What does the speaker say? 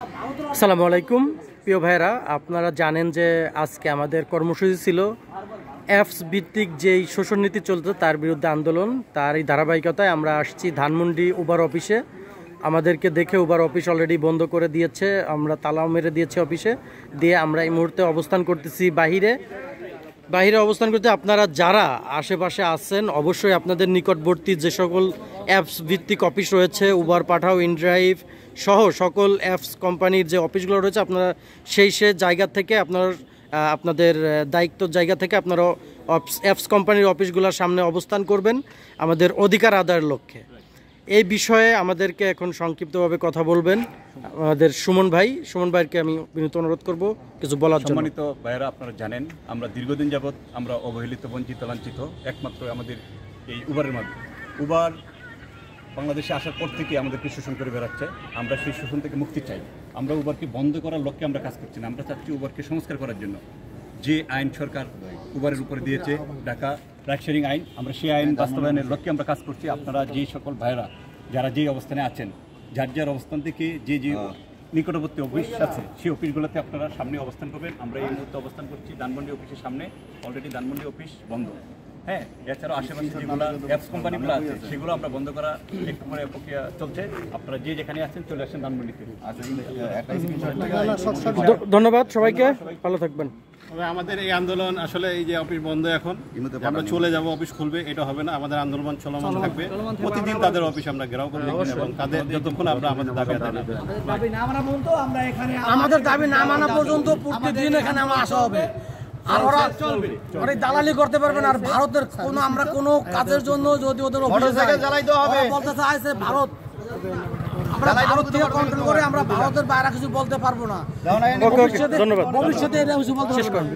আসসালামু আলাইকুম প্রিয় ভাইরা, আপনারা জানেন যে আজকে আমাদের কর্মসূচি ছিল অ্যাপস ভিত্তিক যেই শোষণ নীতি চলতো তার বিরুদ্ধে আন্দোলন। তার এই ধারাবাহিকতায় আমরা আসছি ধানমন্ডি উবার অফিসে। আমাদেরকে দেখে উবার অফিস অলরেডি বন্ধ করে দিয়েছে, আমরা তালাও মেরে দিয়েছি অফিসে দিয়ে। আমরা এই মুহূর্তে অবস্থান করতেছি বাহিরে অবস্থান করতে। আপনারা যারা আশেপাশে আছেন অবশ্যই আপনাদের নিকটবর্তী যে সকল অ্যাপস ভিত্তিক অফিস রয়েছে, উবার পাঠাও, ইনড্রাইভ সহ সকল অ্যাপস কোম্পানির যে অফিসগুলো রয়েছে, আপনারা সেই জায়গা থেকে আপনাদের দায়িত্ব জায়গা থেকে আপনারা অ্যাপস কোম্পানির অফিসগুলোর সামনে অবস্থান করবেন আমাদের অধিকার আদায়ের লক্ষ্যে। এই বিষয়ে আমাদেরকে এখন সংক্ষিপ্তভাবে কথা বলবেন আমাদের সুমন ভাইকে আমি বিনীত অনুরোধ করব কিছু বলার জন্য। সম্মানিত ভাইয়েরা, আপনারা জানেন আমরা দীর্ঘদিন যাবৎ আমরা অবহেলিত, বঞ্চিত, লাঞ্ছিত একমাত্র আমাদের এই উবারের মাধ্যমে। উবার বাংলাদেশে আসার পর থেকে আমাদেরকে শোষণ করে বেড়াচ্ছে। আমরা সেই শোষণ থেকে মুক্তি চাই। আমরা উবারকে বন্ধ করার লক্ষ্যে আমরা কাজ করছি না, আমরা চাচ্ছি উবারকে সংস্কার করার জন্য। যে আইন সরকার উবারের উপরে দিয়েছে, ঢাকা রাইড শেয়ারিং আইন, আমরা সেই আইন বাস্তবায়নের লক্ষ্যে আমরা কাজ করছি। আপনারা যেই সকল ভাইয়েরা যারা যেই অবস্থানে আছেন, যার অবস্থান থেকে যে নিকটবর্তী অফিস আছে সেই অফিসগুলোতে আপনারা সামনে অবস্থান করবেন। আমরা এই মুহূর্তে অবস্থান করছি ধানমন্ডি অফিসের সামনে। অলরেডি ধানমন্ডি অফিস বন্ধ। হ্যাঁ, এছাড়াও আশেপাশে যেগুলো অ্যাপস কোম্পানিগুলো আছে সেগুলো আমরা বন্ধ করা একটু করে প্রক্রিয়া চলছে। আপনারা যে যেখানে আছেন চলে আসেন ধানমন্ডিতে। ধন্যবাদ সবাইকে, ভালো থাকবেন। আমাদের এই আন্দোলন আসলে এই যে অফিস বন্ধ, এখন আমরা চলে যাব, অফিস খুলবে, এটা হবে না। আমাদের আন্দোলন চলমান থাকবে। প্রতিদিন তাদের অফিস আমরা ঘেরাও করব এবং তাদের যতক্ষণ আমরা আমাদের দাবি আদায় না করব, আমাদের দাবি না মানা পর্যন্ত প্রতিদিন এখানে আমরা আসা হবে। আর ওরা অনেক দালালি করতে পারবেন। আর ভারতের আমরা কোনো কাজের জন্য যদি ওদের বলতে চাইছে ভারত, আমরা ভারত থেকে কন্ট্রোল করে আমরা ভারতের বাইরে কিছু বলতে পারবো না। ভবিষ্যতে এটা কিছু বলতে পারবো না।